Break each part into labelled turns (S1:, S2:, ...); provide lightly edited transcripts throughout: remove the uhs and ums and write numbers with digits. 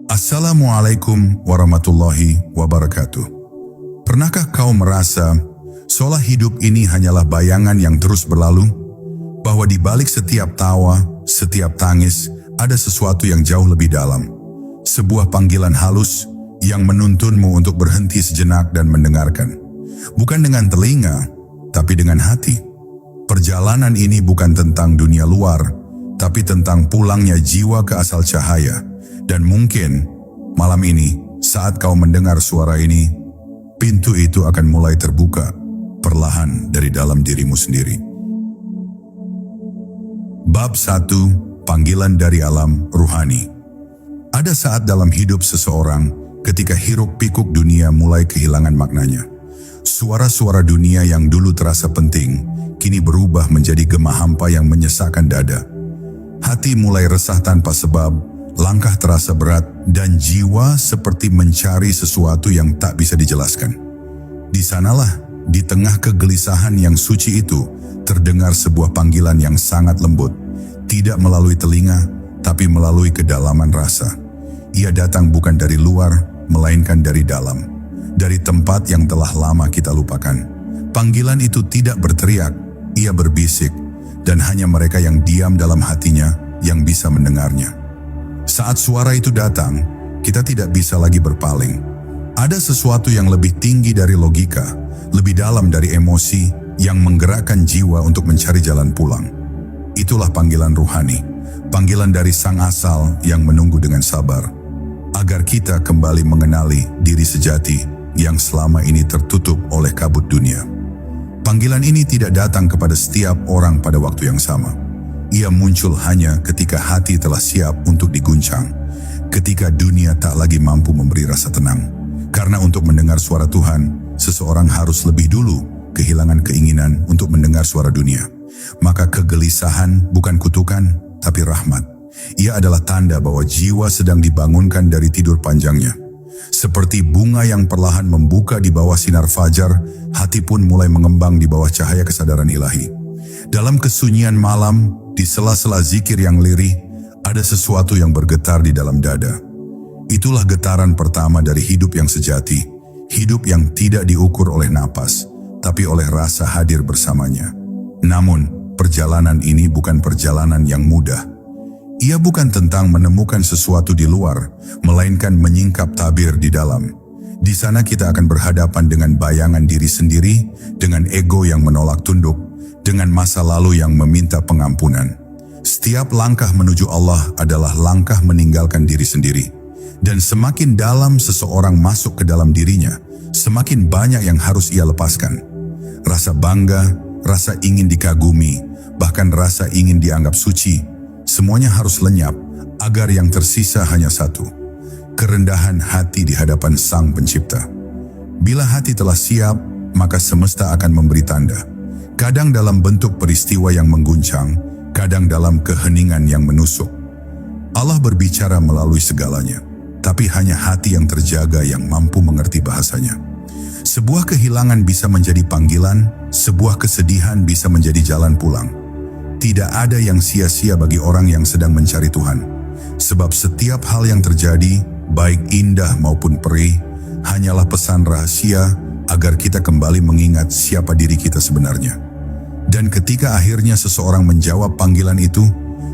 S1: Assalamualaikum warahmatullahi wabarakatuh. Pernahkah kau merasa seolah hidup ini hanyalah bayangan yang terus berlalu? Bahwa di balik setiap tawa, setiap tangis, ada sesuatu yang jauh lebih dalam. Sebuah panggilan halus yang menuntunmu untuk berhenti sejenak dan mendengarkan. Bukan dengan telinga, tapi dengan hati. Perjalanan ini bukan tentang dunia luar, tapi tentang pulangnya jiwa ke asal cahaya. Dan mungkin malam ini, saat kau mendengar suara ini, pintu itu akan mulai terbuka perlahan dari dalam dirimu sendiri. Bab 1. Panggilan dari alam ruhani. Ada saat dalam hidup seseorang ketika hiruk pikuk dunia mulai kehilangan maknanya. Suara-suara dunia yang dulu terasa penting, kini berubah menjadi gema hampa yang menyesakkan dada. Hati mulai resah tanpa sebab, langkah terasa berat, dan jiwa seperti mencari sesuatu yang tak bisa dijelaskan. Di sanalah, di tengah kegelisahan yang suci itu, terdengar sebuah panggilan yang sangat lembut. Tidak melalui telinga, tapi melalui kedalaman rasa. Ia datang bukan dari luar, melainkan dari dalam. Dari tempat yang telah lama kita lupakan. Panggilan itu tidak berteriak, ia berbisik, dan hanya mereka yang diam dalam hatinya yang bisa mendengarnya. Saat suara itu datang, kita tidak bisa lagi berpaling. Ada sesuatu yang lebih tinggi dari logika, lebih dalam dari emosi, yang menggerakkan jiwa untuk mencari jalan pulang. Itulah panggilan ruhani, panggilan dari Sang Asal yang menunggu dengan sabar, agar kita kembali mengenali diri sejati yang selama ini tertutup oleh kabut dunia. Panggilan ini tidak datang kepada setiap orang pada waktu yang sama. Ia muncul hanya ketika hati telah siap untuk diguncang, ketika dunia tak lagi mampu memberi rasa tenang. Karena untuk mendengar suara Tuhan, seseorang harus lebih dulu kehilangan keinginan untuk mendengar suara dunia. Maka kegelisahan bukan kutukan, tapi rahmat. Ia adalah tanda bahwa jiwa sedang dibangunkan dari tidur panjangnya. Seperti bunga yang perlahan membuka di bawah sinar fajar, hati pun mulai mengembang di bawah cahaya kesadaran ilahi. Dalam kesunyian malam, di sela-sela zikir yang lirih, ada sesuatu yang bergetar di dalam dada. Itulah getaran pertama dari hidup yang sejati, hidup yang tidak diukur oleh napas, tapi oleh rasa hadir bersamanya. Namun, perjalanan ini bukan perjalanan yang mudah. Ia bukan tentang menemukan sesuatu di luar, melainkan menyingkap tabir di dalam. Di sana kita akan berhadapan dengan bayangan diri sendiri, dengan ego yang menolak tunduk, dengan masa lalu yang meminta pengampunan. Setiap langkah menuju Allah adalah langkah meninggalkan diri sendiri. Dan semakin dalam seseorang masuk ke dalam dirinya, semakin banyak yang harus ia lepaskan. Rasa bangga, rasa ingin dikagumi, bahkan rasa ingin dianggap suci, semuanya harus lenyap agar yang tersisa hanya satu: kerendahan hati di hadapan Sang Pencipta. Bila hati telah siap, maka semesta akan memberi tanda. Kadang dalam bentuk peristiwa yang mengguncang, kadang dalam keheningan yang menusuk. Allah berbicara melalui segalanya, tapi hanya hati yang terjaga yang mampu mengerti bahasanya. Sebuah kehilangan bisa menjadi panggilan, sebuah kesedihan bisa menjadi jalan pulang. Tidak ada yang sia-sia bagi orang yang sedang mencari Tuhan. Sebab setiap hal yang terjadi, baik indah maupun perih, hanyalah pesan rahasia agar kita kembali mengingat siapa diri kita sebenarnya. Dan ketika akhirnya seseorang menjawab panggilan itu,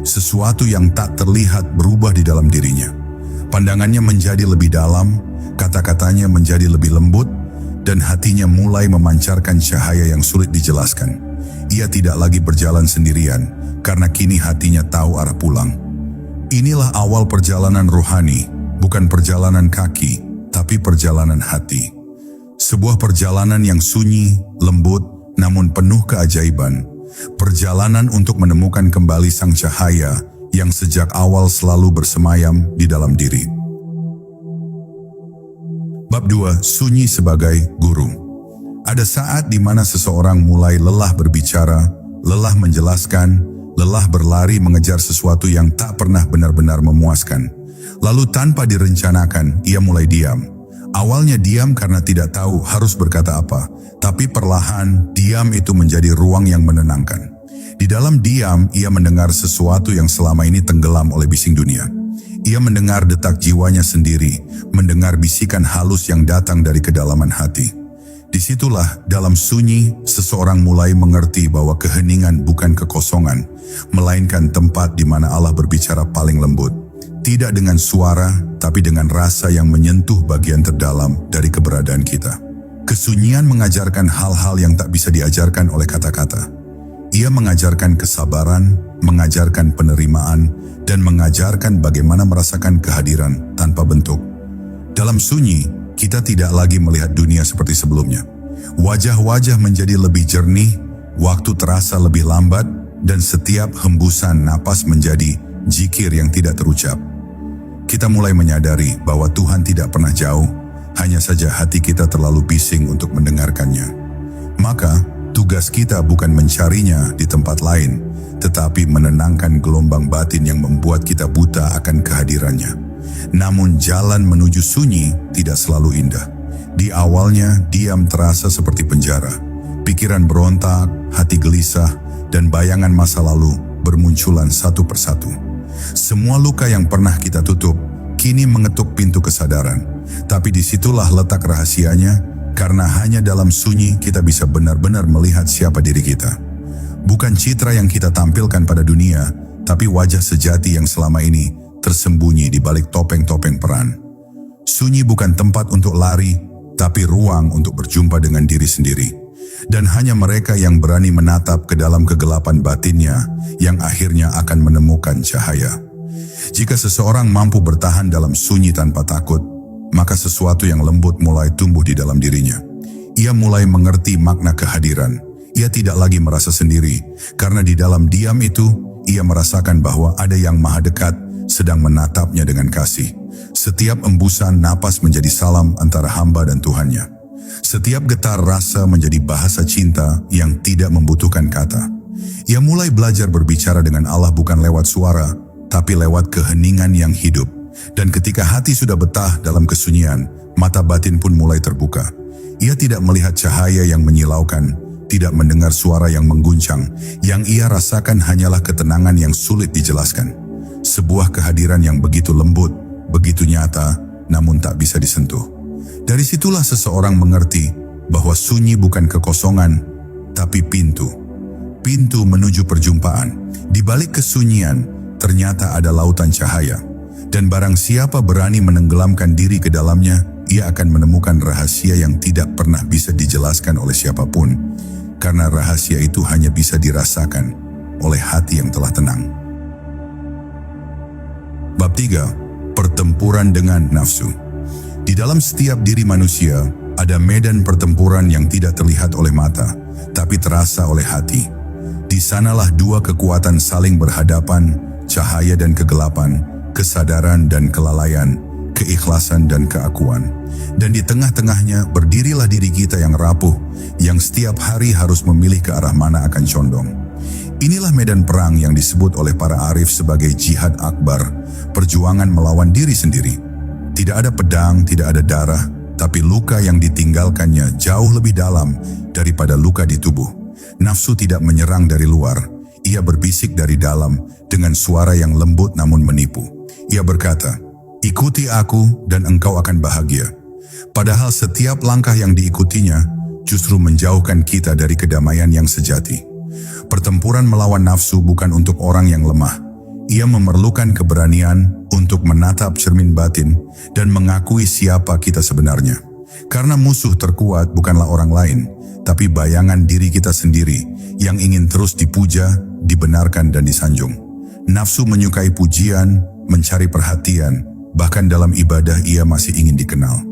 S1: sesuatu yang tak terlihat berubah di dalam dirinya. Pandangannya menjadi lebih dalam, kata-katanya menjadi lebih lembut, dan hatinya mulai memancarkan cahaya yang sulit dijelaskan. Ia tidak lagi berjalan sendirian, karena kini hatinya tahu arah pulang. Inilah awal perjalanan ruhani, bukan perjalanan kaki, tapi perjalanan hati. Sebuah perjalanan yang sunyi, lembut, namun penuh keajaiban. Perjalanan untuk menemukan kembali sang cahaya yang sejak awal selalu bersemayam di dalam diri. Bab 2. Sunyi sebagai guru. Ada saat di mana seseorang mulai lelah berbicara, lelah menjelaskan, lelah berlari mengejar sesuatu yang tak pernah benar-benar memuaskan. Lalu tanpa direncanakan, ia mulai diam. Awalnya diam karena tidak tahu harus berkata apa, tapi perlahan diam itu menjadi ruang yang menenangkan. Di dalam diam, ia mendengar sesuatu yang selama ini tenggelam oleh bising dunia. Ia mendengar detak jiwanya sendiri, mendengar bisikan halus yang datang dari kedalaman hati. Disitulah dalam sunyi seseorang mulai mengerti bahwa keheningan bukan kekosongan, melainkan tempat di mana Allah berbicara paling lembut. Tidak dengan suara, tapi dengan rasa yang menyentuh bagian terdalam dari keberadaan kita. Kesunyian mengajarkan hal-hal yang tak bisa diajarkan oleh kata-kata. Ia mengajarkan kesabaran, mengajarkan penerimaan, dan mengajarkan bagaimana merasakan kehadiran tanpa bentuk. Dalam sunyi, kita tidak lagi melihat dunia seperti sebelumnya. Wajah-wajah menjadi lebih jernih, waktu terasa lebih lambat, dan setiap hembusan napas menjadi zikir yang tidak terucap. Kita mulai menyadari bahwa Tuhan tidak pernah jauh, hanya saja hati kita terlalu bising untuk mendengarkannya. Maka, tugas kita bukan mencarinya di tempat lain, tetapi menenangkan gelombang batin yang membuat kita buta akan kehadirannya. Namun jalan menuju sunyi tidak selalu indah. Di awalnya, diam terasa seperti penjara. Pikiran berontak, hati gelisah, dan bayangan masa lalu bermunculan satu persatu. Semua luka yang pernah kita tutup, kini mengetuk pintu kesadaran. Tapi disitulah letak rahasianya, karena hanya dalam sunyi kita bisa benar-benar melihat siapa diri kita. Bukan citra yang kita tampilkan pada dunia, tapi wajah sejati yang selama ini tersembunyi di balik topeng-topeng peran. Sunyi bukan tempat untuk lari, tapi ruang untuk berjumpa dengan diri sendiri. Dan hanya mereka yang berani menatap ke dalam kegelapan batinnya yang akhirnya akan menemukan cahaya. Jika seseorang mampu bertahan dalam sunyi tanpa takut, maka sesuatu yang lembut mulai tumbuh di dalam dirinya. Ia mulai mengerti makna kehadiran. Ia tidak lagi merasa sendiri, karena di dalam diam itu, ia merasakan bahwa ada yang maha dekat sedang menatapnya dengan kasih. Setiap embusan napas menjadi salam antara hamba dan Tuhannya. Setiap getar rasa menjadi bahasa cinta yang tidak membutuhkan kata. Ia mulai belajar berbicara dengan Allah bukan lewat suara, tapi lewat keheningan yang hidup. Dan ketika hati sudah betah dalam kesunyian, mata batin pun mulai terbuka. Ia tidak melihat cahaya yang menyilaukan, tidak mendengar suara yang mengguncang. Yang ia rasakan hanyalah ketenangan yang sulit dijelaskan. Sebuah kehadiran yang begitu lembut, begitu nyata, namun tak bisa disentuh. Dari situlah seseorang mengerti bahwa sunyi bukan kekosongan, tapi pintu. Pintu menuju perjumpaan. Di balik kesunyian, ternyata ada lautan cahaya. Dan barang siapa berani menenggelamkan diri ke dalamnya, ia akan menemukan rahasia yang tidak pernah bisa dijelaskan oleh siapapun. Karena rahasia itu hanya bisa dirasakan oleh hati yang telah tenang. Bab 3. Pertempuran dengan nafsu. Di dalam setiap diri manusia, ada medan pertempuran yang tidak terlihat oleh mata, tapi terasa oleh hati. Di sanalah dua kekuatan saling berhadapan, cahaya dan kegelapan, kesadaran dan kelalaian, keikhlasan dan keakuan. Dan di tengah-tengahnya berdirilah diri kita yang rapuh, yang setiap hari harus memilih ke arah mana akan condong. Inilah medan perang yang disebut oleh para arif sebagai jihad akbar, perjuangan melawan diri sendiri. Tidak ada pedang, tidak ada darah, tapi luka yang ditinggalkannya jauh lebih dalam daripada luka di tubuh. Nafsu tidak menyerang dari luar, ia berbisik dari dalam dengan suara yang lembut namun menipu. Ia berkata, "Ikuti aku dan engkau akan bahagia." Padahal setiap langkah yang diikutinya justru menjauhkan kita dari kedamaian yang sejati. Pertempuran melawan nafsu bukan untuk orang yang lemah. Ia memerlukan keberanian untuk menatap cermin batin dan mengakui siapa kita sebenarnya. Karena musuh terkuat bukanlah orang lain, tapi bayangan diri kita sendiri yang ingin terus dipuja, dibenarkan dan disanjung. Nafsu menyukai pujian, mencari perhatian, bahkan dalam ibadah ia masih ingin dikenal.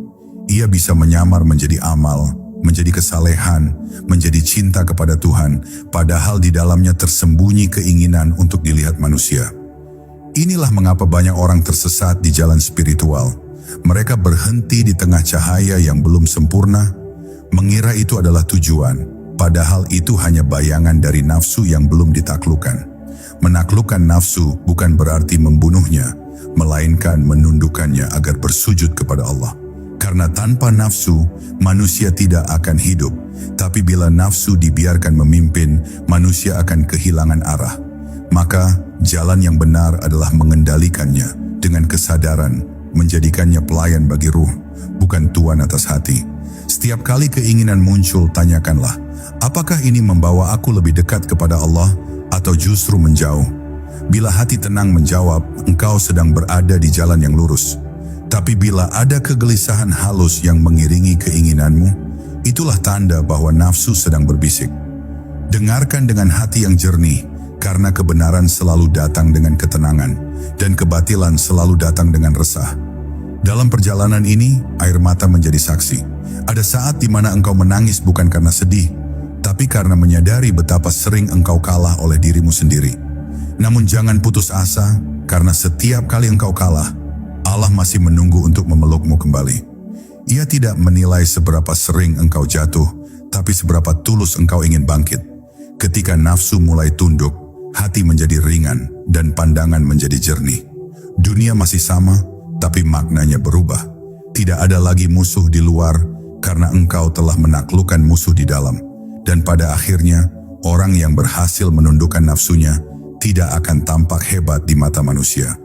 S1: Ia bisa menyamar menjadi amal, menjadi kesalehan, menjadi cinta kepada Tuhan, padahal di dalamnya tersembunyi keinginan untuk dilihat manusia. Inilah mengapa banyak orang tersesat di jalan spiritual. Mereka berhenti di tengah cahaya yang belum sempurna, mengira itu adalah tujuan, padahal itu hanya bayangan dari nafsu yang belum ditaklukkan. Menaklukkan nafsu bukan berarti membunuhnya, melainkan menundukkannya agar bersujud kepada Allah. Karena tanpa nafsu, manusia tidak akan hidup, tapi bila nafsu dibiarkan memimpin, manusia akan kehilangan arah. Maka, jalan yang benar adalah mengendalikannya dengan kesadaran, menjadikannya pelayan bagi ruh, bukan tuan atas hati. Setiap kali keinginan muncul, tanyakanlah, apakah ini membawa aku lebih dekat kepada Allah atau justru menjauh? Bila hati tenang menjawab, engkau sedang berada di jalan yang lurus. Tapi bila ada kegelisahan halus yang mengiringi keinginanmu, itulah tanda bahwa nafsu sedang berbisik. Dengarkan dengan hati yang jernih, karena kebenaran selalu datang dengan ketenangan, dan kebatilan selalu datang dengan resah. Dalam perjalanan ini, air mata menjadi saksi. Ada saat di mana engkau menangis bukan karena sedih, tapi karena menyadari betapa sering engkau kalah oleh dirimu sendiri. Namun jangan putus asa, karena setiap kali engkau kalah, Allah masih menunggu untuk memelukmu kembali. Ia tidak menilai seberapa sering engkau jatuh, tapi seberapa tulus engkau ingin bangkit. Ketika nafsu mulai tunduk, hati menjadi ringan dan pandangan menjadi jernih. Dunia masih sama, tapi maknanya berubah. Tidak ada lagi musuh di luar, karena engkau telah menaklukkan musuh di dalam. Dan pada akhirnya, orang yang berhasil menundukkan nafsunya tidak akan tampak hebat di mata manusia.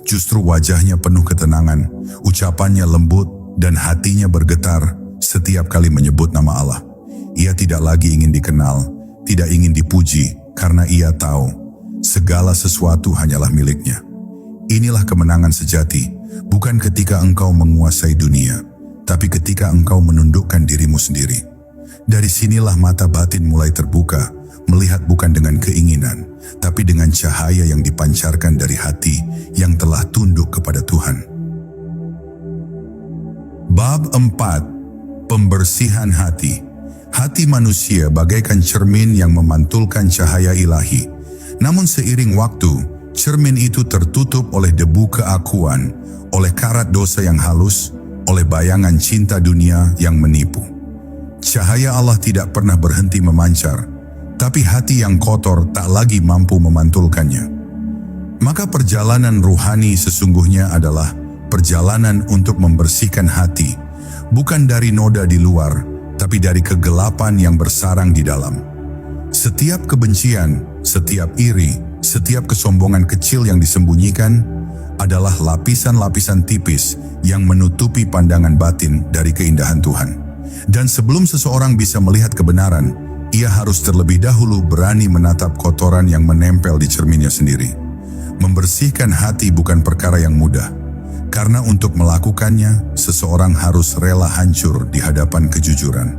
S1: Justru wajahnya penuh ketenangan, ucapannya lembut, dan hatinya bergetar setiap kali menyebut nama Allah. Ia tidak lagi ingin dikenal, tidak ingin dipuji, karena ia tahu segala sesuatu hanyalah miliknya. Inilah kemenangan sejati, bukan ketika engkau menguasai dunia, tapi ketika engkau menundukkan dirimu sendiri. Dari sinilah mata batin mulai terbuka, melihat bukan dengan keinginan, tapi dengan cahaya yang dipancarkan dari hati yang telah tunduk kepada Tuhan. Bab 4. Pembersihan hati. Hati manusia bagaikan cermin yang memantulkan cahaya ilahi. Namun seiring waktu, cermin itu tertutup oleh debu keakuan, oleh karat dosa yang halus, oleh bayangan cinta dunia yang menipu. Cahaya Allah tidak pernah berhenti memancar, tapi hati yang kotor tak lagi mampu memantulkannya. Maka perjalanan ruhani sesungguhnya adalah perjalanan untuk membersihkan hati, bukan dari noda di luar, tapi dari kegelapan yang bersarang di dalam. Setiap kebencian, setiap iri, setiap kesombongan kecil yang disembunyikan adalah lapisan-lapisan tipis yang menutupi pandangan batin dari keindahan Tuhan. Dan sebelum seseorang bisa melihat kebenaran, ia harus terlebih dahulu berani menatap kotoran yang menempel di cerminnya sendiri. Membersihkan hati bukan perkara yang mudah, karena untuk melakukannya, seseorang harus rela hancur di hadapan kejujuran.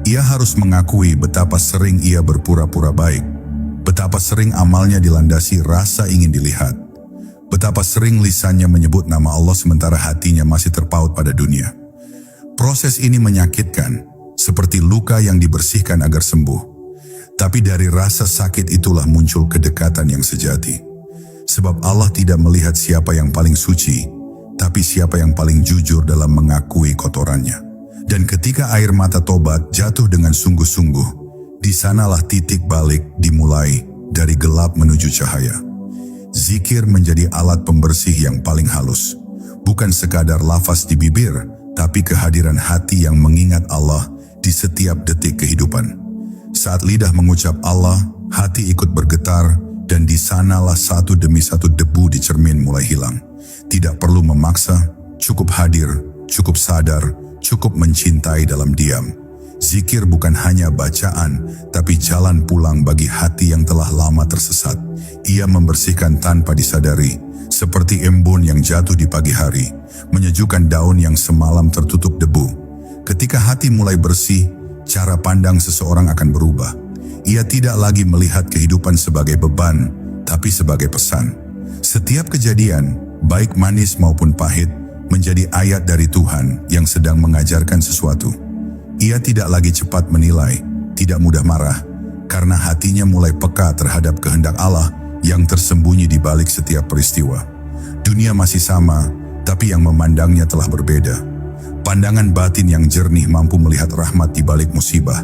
S1: Ia harus mengakui betapa sering ia berpura-pura baik, betapa sering amalnya dilandasi rasa ingin dilihat, betapa sering lisannya menyebut nama Allah sementara hatinya masih terpaut pada dunia. Proses ini menyakitkan, seperti luka yang dibersihkan agar sembuh. Tapi dari rasa sakit itulah muncul kedekatan yang sejati. Sebab Allah tidak melihat siapa yang paling suci, tapi siapa yang paling jujur dalam mengakui kotorannya. Dan ketika air mata tobat jatuh dengan sungguh-sungguh, di sanalah titik balik dimulai dari gelap menuju cahaya. Zikir menjadi alat pembersih yang paling halus. Bukan sekadar lafaz di bibir, tapi kehadiran hati yang mengingat Allah di setiap detik kehidupan. Saat lidah mengucap Allah, hati ikut bergetar, dan di sanalah satu demi satu debu di cermin mulai hilang. Tidak perlu memaksa, cukup hadir, cukup sadar, cukup mencintai dalam diam. Zikir bukan hanya bacaan, tapi jalan pulang bagi hati yang telah lama tersesat. Ia membersihkan tanpa disadari, seperti embun yang jatuh di pagi hari, menyejukkan daun yang semalam tertutup debu. Ketika hati mulai bersih, cara pandang seseorang akan berubah. Ia tidak lagi melihat kehidupan sebagai beban, tapi sebagai pesan. Setiap kejadian, baik manis maupun pahit, menjadi ayat dari Tuhan yang sedang mengajarkan sesuatu. Ia tidak lagi cepat menilai, tidak mudah marah, karena hatinya mulai peka terhadap kehendak Allah yang tersembunyi di balik setiap peristiwa. Dunia masih sama, tapi yang memandangnya telah berbeda. Pandangan batin yang jernih mampu melihat rahmat di balik musibah,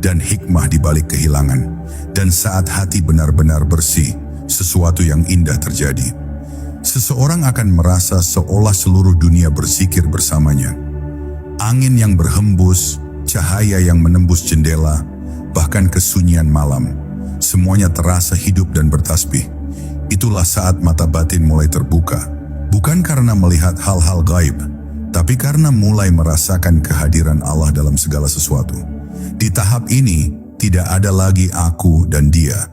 S1: dan hikmah di balik kehilangan. Dan saat hati benar-benar bersih, sesuatu yang indah terjadi. Seseorang akan merasa seolah seluruh dunia berzikir bersamanya. Angin yang berhembus, cahaya yang menembus jendela, bahkan kesunyian malam, semuanya terasa hidup dan bertasbih. Itulah saat mata batin mulai terbuka, bukan Bukan karena melihat hal-hal gaib, tapi karena mulai merasakan kehadiran Allah dalam segala sesuatu. Di tahap ini, tidak ada lagi aku dan dia.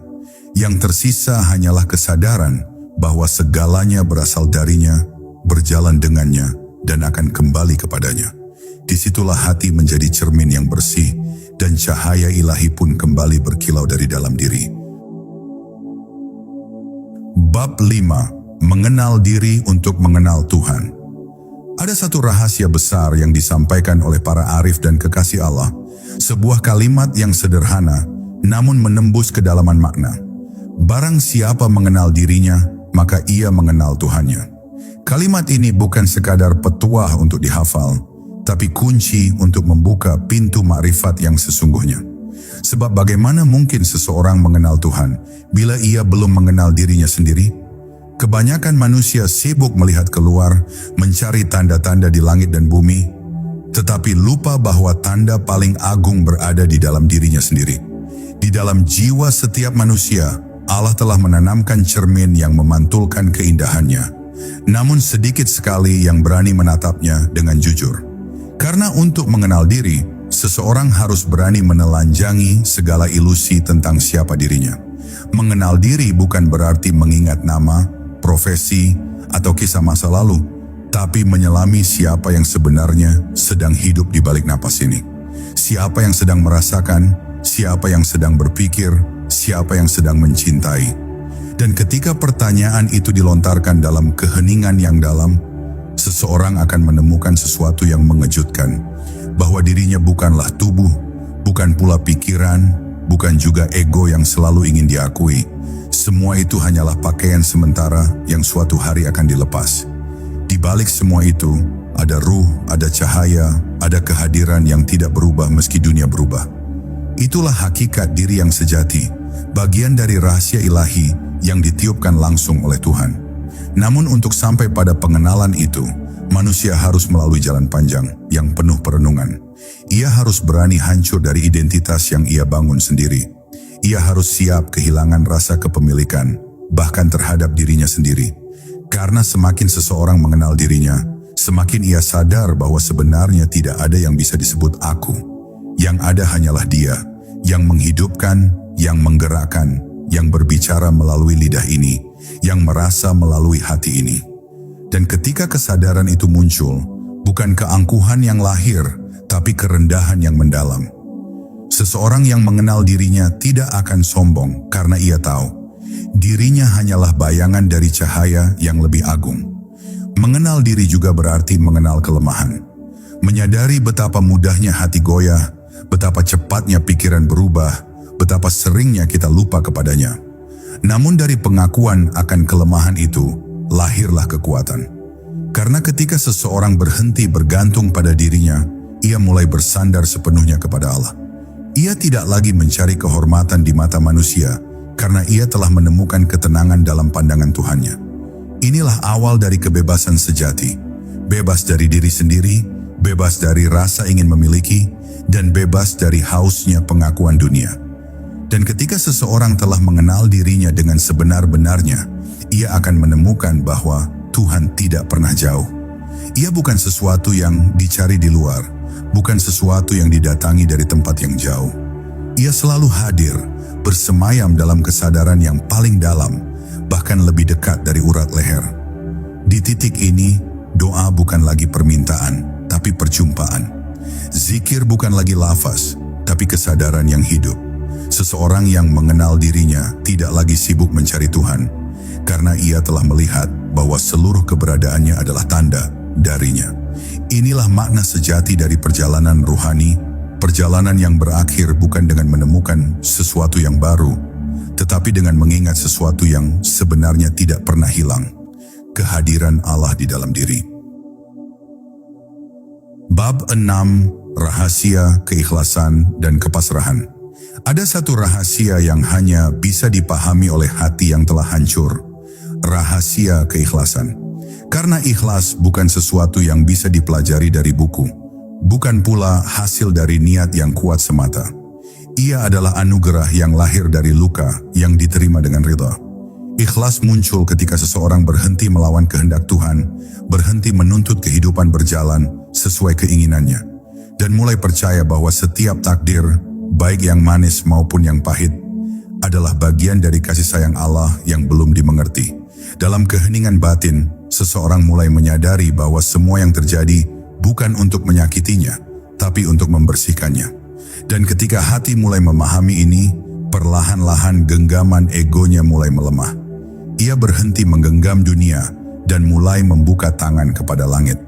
S1: Yang tersisa hanyalah kesadaran bahwa segalanya berasal darinya, berjalan dengannya, dan akan kembali kepadanya. Disitulah hati menjadi cermin yang bersih, dan cahaya ilahi pun kembali berkilau dari dalam diri. Bab 5. Mengenal diri untuk mengenal Tuhan. Ada satu rahasia besar yang disampaikan oleh para arif dan kekasih Allah. Sebuah kalimat yang sederhana, namun menembus kedalaman makna. Barang siapa mengenal dirinya, maka ia mengenal Tuhannya. Kalimat ini bukan sekadar petuah untuk dihafal, tapi kunci untuk membuka pintu makrifat yang sesungguhnya. Sebab bagaimana mungkin seseorang mengenal Tuhan bila ia belum mengenal dirinya sendiri? Kebanyakan manusia sibuk melihat keluar, mencari tanda-tanda di langit dan bumi, tetapi lupa bahwa tanda paling agung berada di dalam dirinya sendiri. Di dalam jiwa setiap manusia, Allah telah menanamkan cermin yang memantulkan keindahannya. Namun sedikit sekali yang berani menatapnya dengan jujur. Karena untuk mengenal diri, seseorang harus berani menelanjangi segala ilusi tentang siapa dirinya. Mengenal diri bukan berarti mengingat nama, profesi, atau kisah masa lalu, tapi menyelami siapa yang sebenarnya sedang hidup di balik napas ini. Siapa yang sedang merasakan, siapa yang sedang berpikir, siapa yang sedang mencintai. Dan ketika pertanyaan itu dilontarkan dalam keheningan yang dalam, seseorang akan menemukan sesuatu yang mengejutkan, bahwa dirinya bukanlah tubuh, bukan pula pikiran, bukan juga ego yang selalu ingin diakui. Semua itu hanyalah pakaian sementara yang suatu hari akan dilepas. Di balik semua itu, ada ruh, ada cahaya, ada kehadiran yang tidak berubah meski dunia berubah. Itulah hakikat diri yang sejati, bagian dari rahasia ilahi yang ditiupkan langsung oleh Tuhan. Namun untuk sampai pada pengenalan itu, manusia harus melalui jalan panjang yang penuh perenungan. Ia harus berani hancur dari identitas yang ia bangun sendiri. Ia harus siap kehilangan rasa kepemilikan, bahkan terhadap dirinya sendiri. Karena semakin seseorang mengenal dirinya, semakin ia sadar bahwa sebenarnya tidak ada yang bisa disebut aku. Yang ada hanyalah Dia, yang menghidupkan, yang menggerakkan, yang berbicara melalui lidah ini, yang merasa melalui hati ini. Dan ketika kesadaran itu muncul, bukan keangkuhan yang lahir, tapi kerendahan yang mendalam. Seseorang yang mengenal dirinya tidak akan sombong karena ia tahu dirinya hanyalah bayangan dari cahaya yang lebih agung. Mengenal diri juga berarti mengenal kelemahan. Menyadari betapa mudahnya hati goyah, betapa cepatnya pikiran berubah, betapa seringnya kita lupa kepadanya. Namun dari pengakuan akan kelemahan itu, lahirlah kekuatan. Karena ketika seseorang berhenti bergantung pada dirinya, ia mulai bersandar sepenuhnya kepada Allah. Ia tidak lagi mencari kehormatan di mata manusia, karena ia telah menemukan ketenangan dalam pandangan Tuhannya. Inilah awal dari kebebasan sejati, bebas dari diri sendiri, bebas dari rasa ingin memiliki, dan bebas dari hausnya pengakuan dunia. Dan ketika seseorang telah mengenal dirinya dengan sebenar-benarnya, ia akan menemukan bahwa Tuhan tidak pernah jauh. Ia bukan sesuatu yang dicari di luar, bukan sesuatu yang didatangi dari tempat yang jauh. Ia selalu hadir, bersemayam dalam kesadaran yang paling dalam, bahkan lebih dekat dari urat leher. Di titik ini, doa bukan lagi permintaan, tapi perjumpaan. Zikir bukan lagi lafaz, tapi kesadaran yang hidup. Seseorang yang mengenal dirinya tidak lagi sibuk mencari Tuhan, karena ia telah melihat bahwa seluruh keberadaannya adalah tanda darinya. Inilah makna sejati dari perjalanan ruhani, perjalanan yang berakhir bukan dengan menemukan sesuatu yang baru, tetapi dengan mengingat sesuatu yang sebenarnya tidak pernah hilang, kehadiran Allah di dalam diri. Bab 6. Rahasia, keikhlasan, dan kepasrahan. Ada satu rahasia yang hanya bisa dipahami oleh hati yang telah hancur. Rahasia keikhlasan. Karena ikhlas bukan sesuatu yang bisa dipelajari dari buku, bukan pula hasil dari niat yang kuat semata. Ia adalah anugerah yang lahir dari luka yang diterima dengan ridha. Ikhlas muncul ketika seseorang berhenti melawan kehendak Tuhan, berhenti menuntut kehidupan berjalan sesuai keinginannya, dan mulai percaya bahwa setiap takdir, baik yang manis maupun yang pahit, adalah bagian dari kasih sayang Allah yang belum dimengerti. Dalam keheningan batin, seseorang mulai menyadari bahwa semua yang terjadi bukan untuk menyakitinya, tapi untuk membersihkannya. Dan ketika hati mulai memahami ini, perlahan-lahan genggaman egonya mulai melemah. Ia berhenti menggenggam dunia dan mulai membuka tangan kepada langit.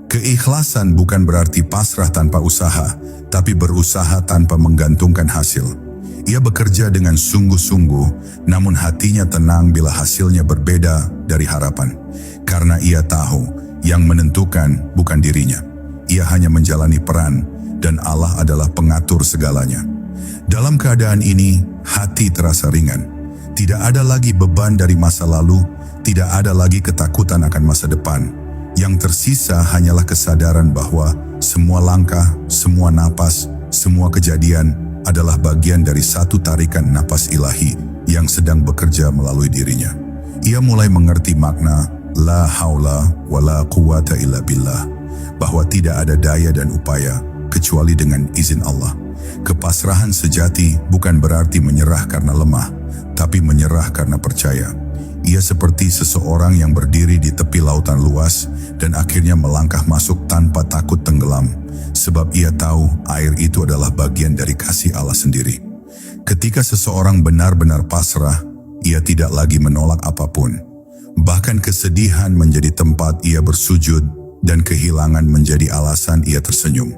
S1: Keikhlasan bukan berarti pasrah tanpa usaha, tapi berusaha tanpa menggantungkan hasil. Ia bekerja dengan sungguh-sungguh, namun hatinya tenang bila hasilnya berbeda dari harapan. Karena ia tahu yang menentukan bukan dirinya. Ia hanya menjalani peran, dan Allah adalah pengatur segalanya. Dalam keadaan ini, hati terasa ringan. Tidak ada lagi beban dari masa lalu, tidak ada lagi ketakutan akan masa depan. Yang tersisa hanyalah kesadaran bahwa semua langkah, semua napas, semua kejadian adalah bagian dari satu tarikan napas ilahi yang sedang bekerja melalui dirinya. Ia mulai mengerti makna la haula wa la quwata illa billah, bahwa tidak ada daya dan upaya kecuali dengan izin Allah. Kepasrahan sejati bukan berarti menyerah karena lemah, tapi menyerah karena percaya. Ia seperti seseorang yang berdiri di tepi lautan luas dan akhirnya melangkah masuk tanpa takut tenggelam, sebab ia tahu air itu adalah bagian dari kasih Allah sendiri. Ketika seseorang benar-benar pasrah, ia tidak lagi menolak apapun. Bahkan kesedihan menjadi tempat ia bersujud dan kehilangan menjadi alasan ia tersenyum.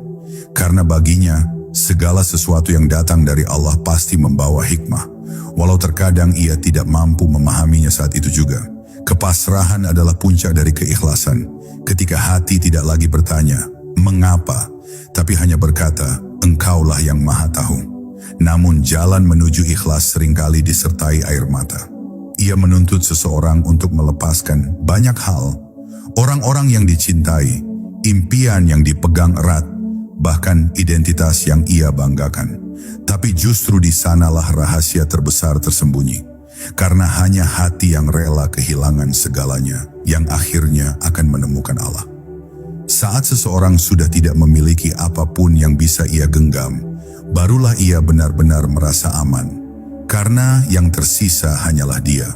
S1: Karena baginya, segala sesuatu yang datang dari Allah pasti membawa hikmah. Walau terkadang ia tidak mampu memahaminya saat itu juga. Kepasrahan adalah puncak dari keikhlasan. Ketika hati tidak lagi bertanya, mengapa? Tapi hanya berkata, Engkaulah yang Maha Tahu. Namun jalan menuju ikhlas seringkali disertai air mata. Ia menuntut seseorang untuk melepaskan banyak hal. Orang-orang yang dicintai, impian yang dipegang erat, bahkan identitas yang ia banggakan. Tapi justru di sanalah rahasia terbesar tersembunyi. Karena hanya hati yang rela kehilangan segalanya yang akhirnya akan menemukan Allah. Saat seseorang sudah tidak memiliki apapun yang bisa ia genggam, barulah ia benar-benar merasa aman. Karena yang tersisa hanyalah Dia.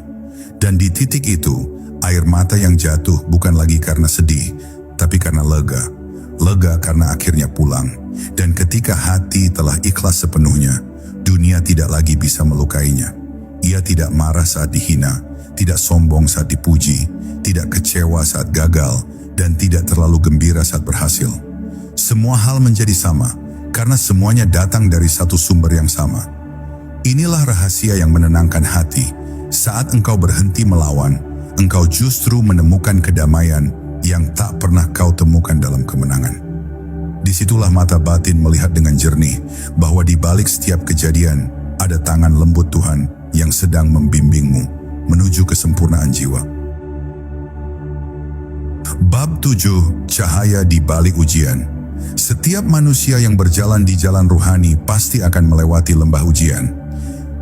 S1: Dan di titik itu, air mata yang jatuh bukan lagi karena sedih, tapi karena lega. Lega karena akhirnya pulang. Dan ketika hati telah ikhlas sepenuhnya, dunia tidak lagi bisa melukainya. Ia tidak marah saat dihina, tidak sombong saat dipuji, tidak kecewa saat gagal, dan tidak terlalu gembira saat berhasil. Semua hal menjadi sama, karena semuanya datang dari satu sumber yang sama. Inilah rahasia yang menenangkan hati. Saat engkau berhenti melawan, engkau justru menemukan kedamaian yang tak pernah kau temukan dalam kemenangan. Disitulah mata batin melihat dengan jernih bahwa di balik setiap kejadian ada tangan lembut Tuhan yang sedang membimbingmu menuju kesempurnaan jiwa. Bab 7. Cahaya di balik ujian. Setiap manusia yang berjalan di jalan ruhani pasti akan melewati lembah ujian.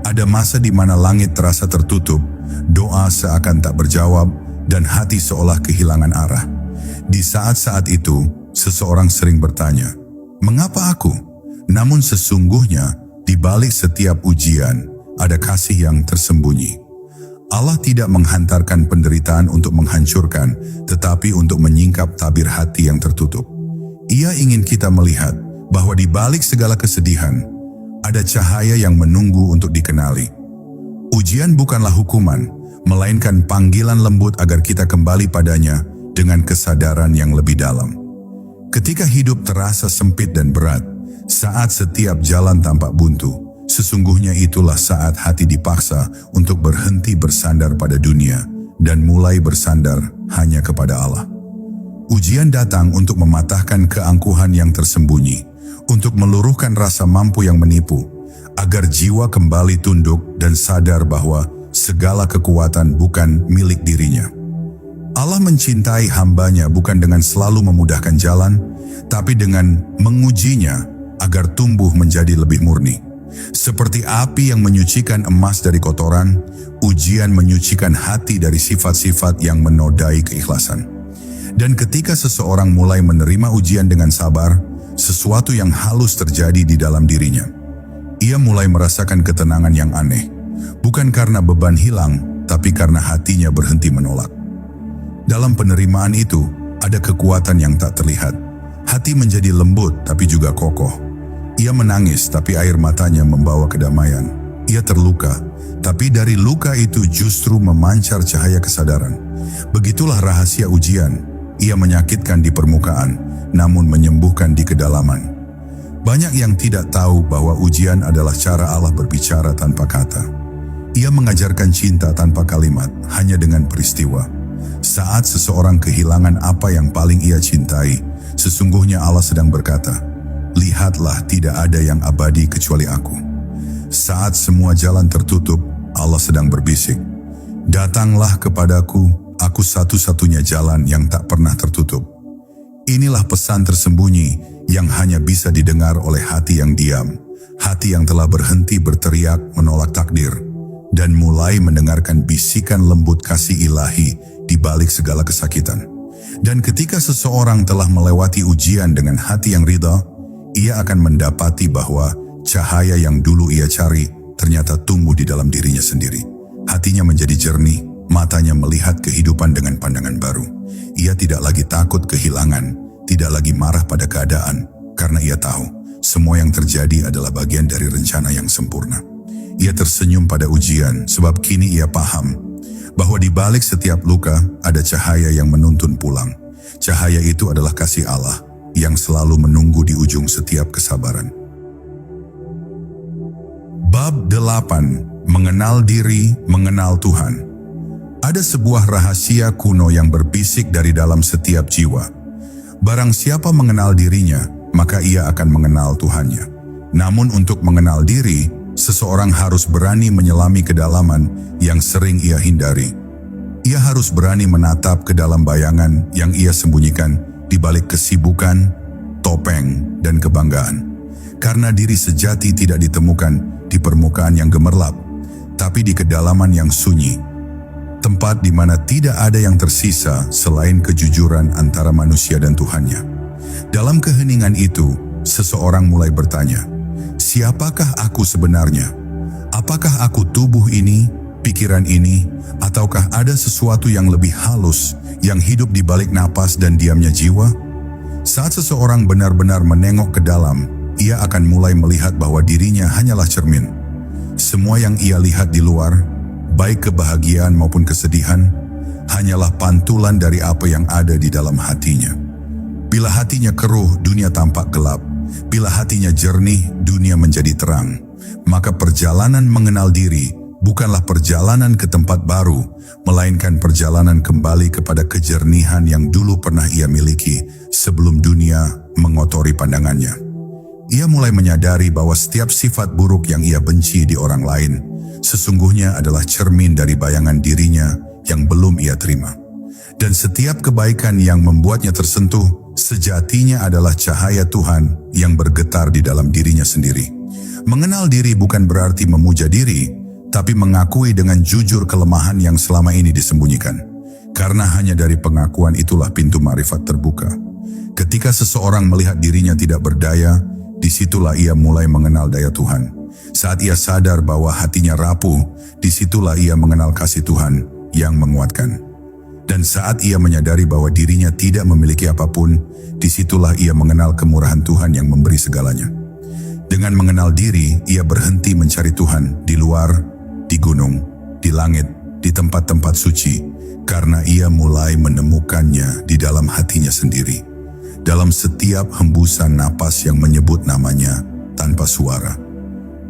S1: Ada masa di mana langit terasa tertutup, doa seakan tak berjawab, dan hati seolah kehilangan arah. Di saat-saat itu, seseorang sering bertanya, mengapa aku? Namun sesungguhnya, di balik setiap ujian, ada kasih yang tersembunyi. Allah tidak menghantarkan penderitaan untuk menghancurkan, tetapi untuk menyingkap tabir hati yang tertutup. Ia ingin kita melihat bahwa di balik segala kesedihan, ada cahaya yang menunggu untuk dikenali. Ujian bukanlah hukuman, melainkan panggilan lembut agar kita kembali padanya dengan kesadaran yang lebih dalam. Ketika hidup terasa sempit dan berat, saat setiap jalan tampak buntu, sesungguhnya itulah saat hati dipaksa untuk berhenti bersandar pada dunia dan mulai bersandar hanya kepada Allah. Ujian datang untuk mematahkan keangkuhan yang tersembunyi, untuk meluruhkan rasa mampu yang menipu, agar jiwa kembali tunduk dan sadar bahwa segala kekuatan bukan milik dirinya. Allah mencintai hambanya bukan dengan selalu memudahkan jalan, tapi dengan mengujinya agar tumbuh menjadi lebih murni. Seperti api yang menyucikan emas dari kotoran, ujian menyucikan hati dari sifat-sifat yang menodai keikhlasan. Dan ketika seseorang mulai menerima ujian dengan sabar, sesuatu yang halus terjadi di dalam dirinya. Ia mulai merasakan ketenangan yang aneh, bukan karena beban hilang, tapi karena hatinya berhenti menolak. Dalam penerimaan itu, ada kekuatan yang tak terlihat. Hati menjadi lembut tapi juga kokoh. Ia menangis tapi air matanya membawa kedamaian. Ia terluka, tapi dari luka itu justru memancar cahaya kesadaran. Begitulah rahasia ujian. Ia menyakitkan di permukaan, namun menyembuhkan di kedalaman. Banyak yang tidak tahu bahwa ujian adalah cara Allah berbicara tanpa kata. Ia mengajarkan cinta tanpa kalimat, hanya dengan peristiwa. Saat seseorang kehilangan apa yang paling ia cintai, sesungguhnya Allah sedang berkata, "Lihatlah, tidak ada yang abadi kecuali Aku." Saat semua jalan tertutup, Allah sedang berbisik, "Datanglah kepadaku, Aku satu-satunya jalan yang tak pernah tertutup." Inilah pesan tersembunyi yang hanya bisa didengar oleh hati yang diam, hati yang telah berhenti berteriak menolak takdir, dan mulai mendengarkan bisikan lembut kasih ilahi di balik segala kesakitan. Dan ketika seseorang telah melewati ujian dengan hati yang ridha, ia akan mendapati bahwa cahaya yang dulu ia cari ternyata tumbuh di dalam dirinya sendiri. Hatinya menjadi jernih, matanya melihat kehidupan dengan pandangan baru. Ia tidak lagi takut kehilangan, tidak lagi marah pada keadaan, karena ia tahu semua yang terjadi adalah bagian dari rencana yang sempurna. Ia tersenyum pada ujian sebab kini ia paham bahwa di balik setiap luka ada cahaya yang menuntun pulang. Cahaya itu adalah kasih Allah yang selalu menunggu di ujung setiap kesabaran. Bab 8. Mengenal diri, mengenal Tuhan. Ada sebuah rahasia kuno yang berbisik dari dalam setiap jiwa. Barang siapa mengenal dirinya, maka ia akan mengenal Tuhannya. Namun untuk mengenal diri, seseorang harus berani menyelami kedalaman yang sering ia hindari. Ia harus berani menatap ke dalam bayangan yang ia sembunyikan di balik kesibukan, topeng, dan kebanggaan. Karena diri sejati tidak ditemukan di permukaan yang gemerlap, tapi di kedalaman yang sunyi. Tempat di mana tidak ada yang tersisa selain kejujuran antara manusia dan Tuhannya. Dalam keheningan itu, seseorang mulai bertanya, "Siapakah aku sebenarnya? Apakah aku tubuh ini, pikiran ini, ataukah ada sesuatu yang lebih halus yang hidup di balik napas dan diamnya jiwa?" Saat seseorang benar-benar menengok ke dalam, ia akan mulai melihat bahwa dirinya hanyalah cermin. Semua yang ia lihat di luar, baik kebahagiaan maupun kesedihan, hanyalah pantulan dari apa yang ada di dalam hatinya. Bila hatinya keruh, dunia tampak gelap. Bila hatinya jernih, dunia menjadi terang. Maka perjalanan mengenal diri bukanlah perjalanan ke tempat baru, melainkan perjalanan kembali kepada kejernihan yang dulu pernah ia miliki sebelum dunia mengotori pandangannya. Ia mulai menyadari bahwa setiap sifat buruk yang ia benci di orang lain sesungguhnya adalah cermin dari bayangan dirinya yang belum ia terima. Dan setiap kebaikan yang membuatnya tersentuh, sejatinya adalah cahaya Tuhan yang bergetar di dalam dirinya sendiri. Mengenal diri bukan berarti memuja diri, tapi mengakui dengan jujur kelemahan yang selama ini disembunyikan. Karena hanya dari pengakuan itulah pintu ma'rifat terbuka. Ketika seseorang melihat dirinya tidak berdaya, disitulah ia mulai mengenal daya Tuhan. Saat ia sadar bahwa hatinya rapuh, disitulah ia mengenal kasih Tuhan yang menguatkan. Dan saat ia menyadari bahwa dirinya tidak memiliki apapun, disitulah ia mengenal kemurahan Tuhan yang memberi segalanya. Dengan mengenal diri, ia berhenti mencari Tuhan di luar, di gunung, di langit, di tempat-tempat suci, karena ia mulai menemukannya di dalam hatinya sendiri. Dalam setiap hembusan napas yang menyebut namanya tanpa suara.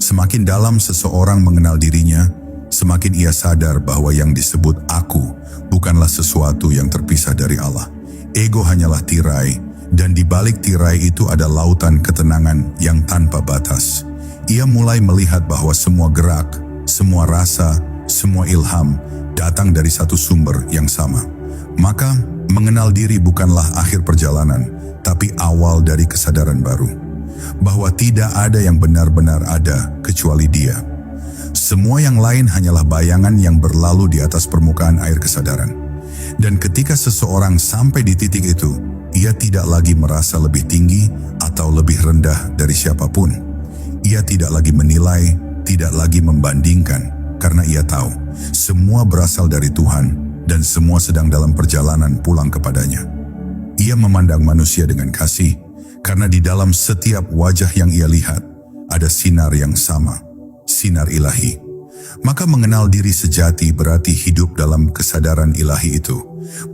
S1: Semakin dalam seseorang mengenal dirinya, semakin ia sadar bahwa yang disebut aku bukanlah sesuatu yang terpisah dari Allah. Ego hanyalah tirai, dan di balik tirai itu ada lautan ketenangan yang tanpa batas. Ia mulai melihat bahwa semua gerak, semua rasa, semua ilham datang dari satu sumber yang sama. Maka, mengenal diri bukanlah akhir perjalanan, tapi awal dari kesadaran baru. bahwa tidak ada yang benar-benar ada kecuali Dia. Semua yang lain hanyalah bayangan yang berlalu di atas permukaan air kesadaran. Dan ketika seseorang sampai di titik itu, ia tidak lagi merasa lebih tinggi atau lebih rendah dari siapapun. Ia tidak lagi menilai, tidak lagi membandingkan, karena ia tahu semua berasal dari Tuhan dan semua sedang dalam perjalanan pulang kepadanya. Ia memandang manusia dengan kasih, karena di dalam setiap wajah yang ia lihat ada sinar yang sama, sinar ilahi. Maka mengenal diri sejati berarti hidup dalam kesadaran ilahi itu,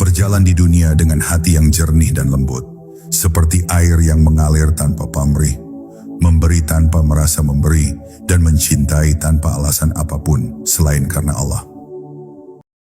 S1: berjalan di dunia dengan hati yang jernih dan lembut, seperti air yang mengalir tanpa pamrih, memberi tanpa merasa memberi, dan mencintai tanpa alasan apapun selain karena Allah.